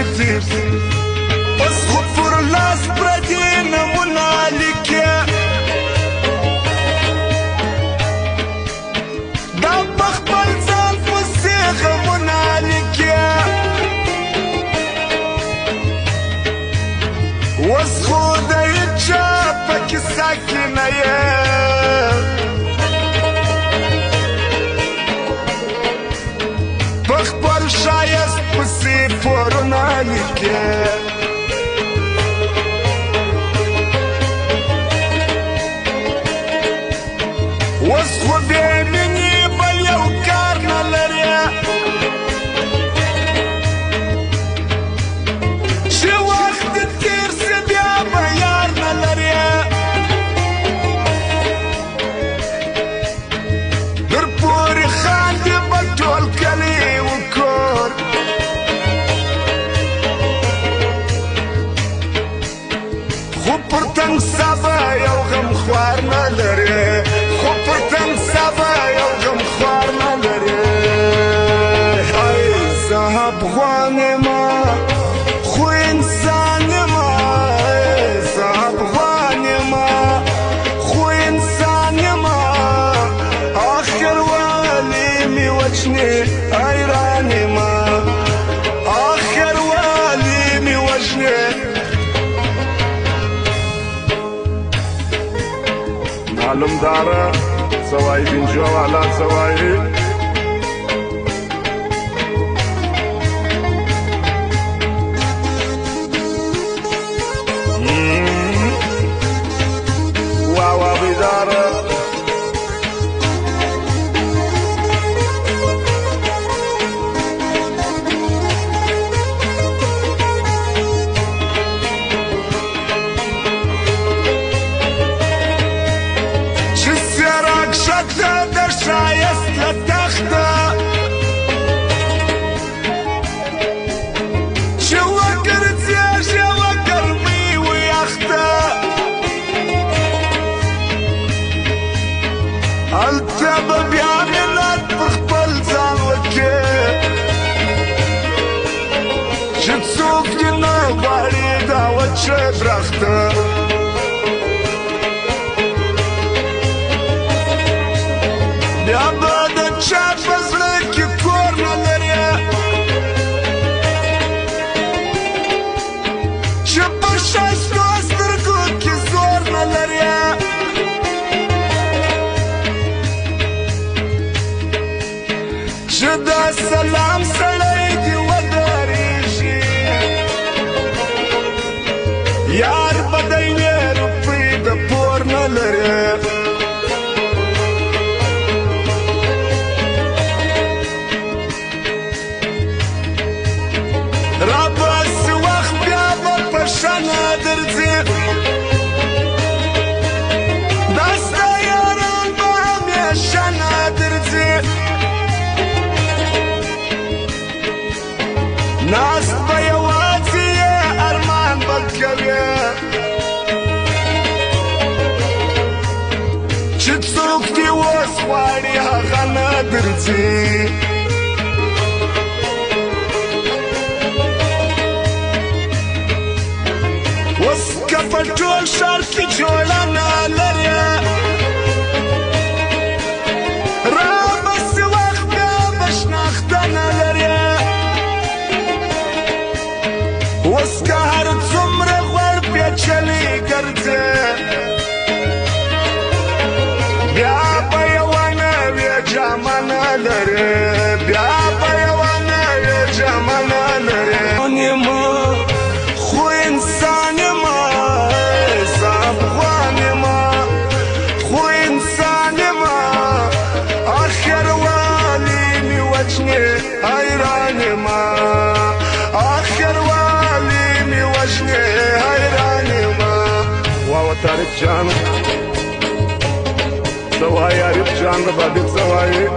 دي بس غفر لاس بردينا منالك دبخ بلزان فسيخ منالك واسخو دا يتشافك الساكنة بخبر شايست بسي فورنالك واسخو بيميني بليا وكارنا لريا شي وقت التيرسي بيا بيارنا لريا دربوري خاندي بطول كلي وكور خبرتن سابا يوغم خوارنا لريا خبرتن سابا يوغم خوارنا لريا هاي زهب غواني ما خو انساني ما زهب غواني ما خو انساني ما آخر والي وجني ايراني ما آخر والي وجني معلوم داره سواي بنجو على سواي واوا بداره در شایست لتخته چه وکر زیش یا وکر می و یخته التب بیاملت بخبل زان وکه چه تصوف ینه باری داوت چه برخته يا بعد تشاف ازلك كورنا لريا شبر شاش دوستركوك زورنا لريا شدا السلام سلايدي وداريشي يار بديني ربي دبورنا لريا رابس وقت بيابا بشانا درزي دستا ياران بهم يشانا درزي ناس بيواتي ارمان بالكبير شتسوكتي واسواري هغانا درزي وسكفل جول شاركي جولانا لريا رابس وقت بابش ناختنا لريا وسكهر زمر غرب يتشلي قرزي بيابا يوانا بيجامانا لريا بيابا يوانا بيجامانا لريا خو انساني ما صابغاني ما خو انساني ما اخر والي وجني هيراني ما اخر والي وجني هيراني ما واو تاريخ جان سواي عارف جان ربادك سواي